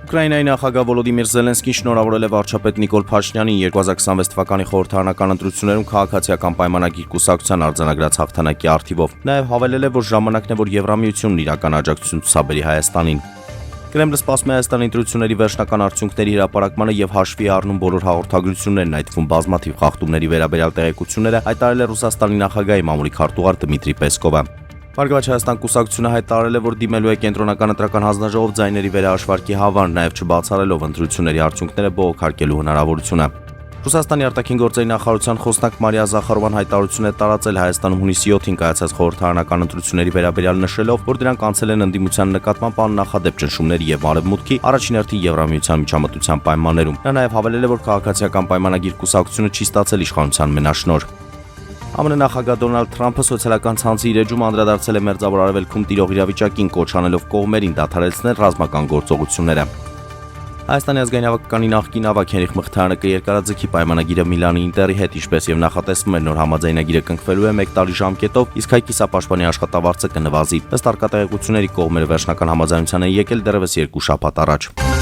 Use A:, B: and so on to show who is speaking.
A: Ուկրաինայի նախագահ Վոլոդիմիր Զելենսկին շնորհավորել է վարչապետ Նիկոլ Փաշինյանին 2026 թվականի խորհրդարանական ընտրություններում քաղաքացիական պայմանագիր կուսակցության արձանագրած հաղթանակի առթիվով։ Նաև հավելել է, որ ժամանակն է, որ Եվրամիությունն իրական աջակցություն ցուցաբերի Հայաստանին։ Կրեմլը սպասում է Հայաստանի ընտրությունների վերջնական արդյունքների հրապարակմանը եւ հաշվի առնում բոլոր հաղորդագրություններն, այդ թվում բազմաթիվ խախտումների վերաբերյալ տեղեկությունները, հայտարարել է Ռուսաստանի նախագահի մամուլի քարտուղար Դմիտրի Պեսկովը։ Բարգավաճ Հայաստան կուսակցությունը հայտարարել է, որ դիմելու է կենտրոնական ընտրական հանձնաժողով ձայների վերահաշվարկի հավանդ, նաև չբացառելով ընտրությունների արդյունքները բողոքարկելու հնարավորությունը։ Ռուսաստանի արտաքին գործերի նախարարության խոսնակ Մարիա Զախարովան հայտարարություն է տարածել Հայաստանում հունիսի 7-ին կայացած խորհրդարանական ընտրությունների վերաբերյալ նշելով, որ դրանք անցել են ընդդիմության նկատմամբ աննախադեպ ճնշումների եւ արևմուտքի առաջին հերթին Եվրամիության միջամտության պայմաններում։ Նա նաև հավելել է, որ քաղաքացիական պայմանագիր կուսակցությունը չի ստացել իշխանության մենաշնորհ։ ԱՄՆ նախագահ Դոնալդ Թրամփը սոցիալական ցանցի իր էջում անդրադարձել է Մերձավոր Արևելքում տիրող իրավիճակին, կոչ անելով կողմերին դադարեցնել ռազմական գործողությունները։ Հայաստանի ազգային հավաքականի նախկին ավագ Հենրիխ Մխիթարյանը կերկարաձգի պայմանագիրը Միլանի Ինտերի հետ, ինչպես եւ նախատեսվում է նոր համաձայնագիրը կնքվելու է 1 տարի ժամկետով, իսկ հայ կիսապաշտպանի աշխատավարձը կնվազի։ Ըստ արկատեղեկությունների կողմերը վերջնական համաձայնության են եկել դեռևս 2 շաբաթ առաջ։